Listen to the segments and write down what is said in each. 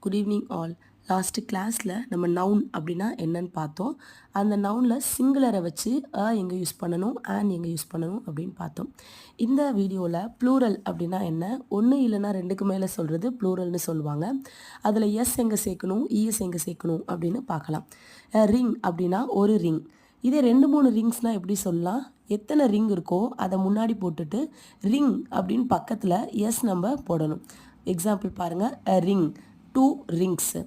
Good evening all. Last கிளாஸில் நம்ம noun அப்படின்னா என்னன்னு பார்த்தோம். அந்த நவுனில் சிங்குலரை வச்சு எங்கே யூஸ் பண்ணணும், எங்கே யூஸ் பண்ணணும் அப்படின்னு பார்த்தோம். இந்த வீடியோவில் ப்ளூரல் அப்படின்னா என்ன, ஒன்று இல்லைன்னா ரெண்டுக்கு மேலே சொல்கிறது ப்ளூரல்னு சொல்லுவாங்க. அதில் எஸ் எங்கே சேர்க்கணும், இஎஸ் எங்கே சேர்க்கணும் அப்படின்னு பார்க்கலாம். ரிங் அப்படின்னா ஒரு ரிங். இதே 2-3 ரிங்ஸ்னால் எப்படி சொல்லலாம், எத்தனை ரிங் இருக்கோ அதை முன்னாடி போட்டுட்டு ரிங் அப்படின்னு பக்கத்தில் எஸ் நம்ம போடணும். எக்ஸாம்பிள் பாருங்கள், ரிங் 2 ரிங்ஸ்.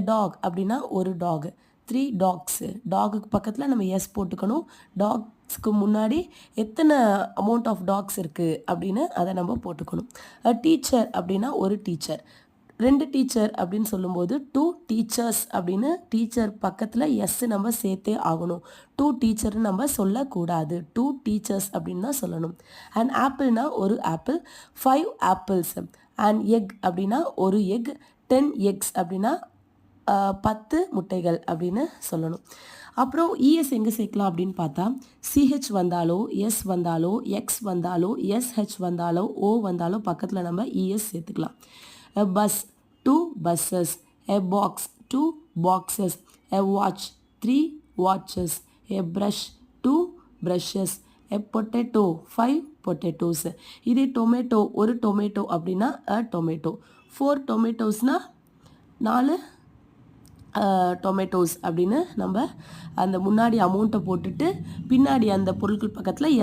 டாக் அப்படின்னா ஒரு டாக், 3 டாக்ஸு. டாகுக்கு பக்கத்தில் நம்ம எஸ் போட்டுக்கணும். டாக்ஸ்க்கு முன்னாடி எத்தனை அமௌண்ட் ஆஃப் டாக்ஸ் இருக்குது அப்படின்னு அதை நம்ம போட்டுக்கணும். டீச்சர் அப்படின்னா ஒரு டீச்சர், 2 டீச்சர் அப்படின்னு சொல்லும்போது 2 டீச்சர்ஸ் அப்படின்னு டீச்சர் பக்கத்தில் எஸ் நம்ம சேர்த்தே ஆகணும். 2 டீச்சர்னு நம்ம சொல்லக்கூடாது, 2 டீச்சர்ஸ் அப்படின்னு தான் சொல்லணும். அண்ட் ஆப்பிள்னா ஒரு ஆப்பிள், 5 ஆப்பிள்ஸ். அண்ட் எக் அப்படின்னா ஒரு எக், 10 எக்ஸ் அப்படின்னா 10 முட்டைகள் அப்படின்னு சொல்லணும். அப்புறம் இஎஸ் எங்கே சேர்க்கலாம் அப்படின்னு பார்த்தா, சிஹெச் வந்தாலோ, எஸ் வந்தாலோ, எக்ஸ் வந்தாலோ, எஸ்ஹெச் வந்தாலோ, ஓ வந்தாலோ பக்கத்தில் நம்ம இஎஸ் சேர்த்துக்கலாம். A bus 2 buses, a box 2 boxes, a watch 3 watches, a brush 2 brushes, a potato 5 potatoes. இதே டொமேட்டோ ஒரு டொமேட்டோ அப்படின்னா a tomato, 4 tomatoesனா 4 டொமேட்டோஸ் அப்படின்னு நம்ம அந்த முன்னாடி அமௌண்ட்டை போட்டுட்டு பின்னாடி அந்த பொருட்கள் பக்கத்தில் எஸ்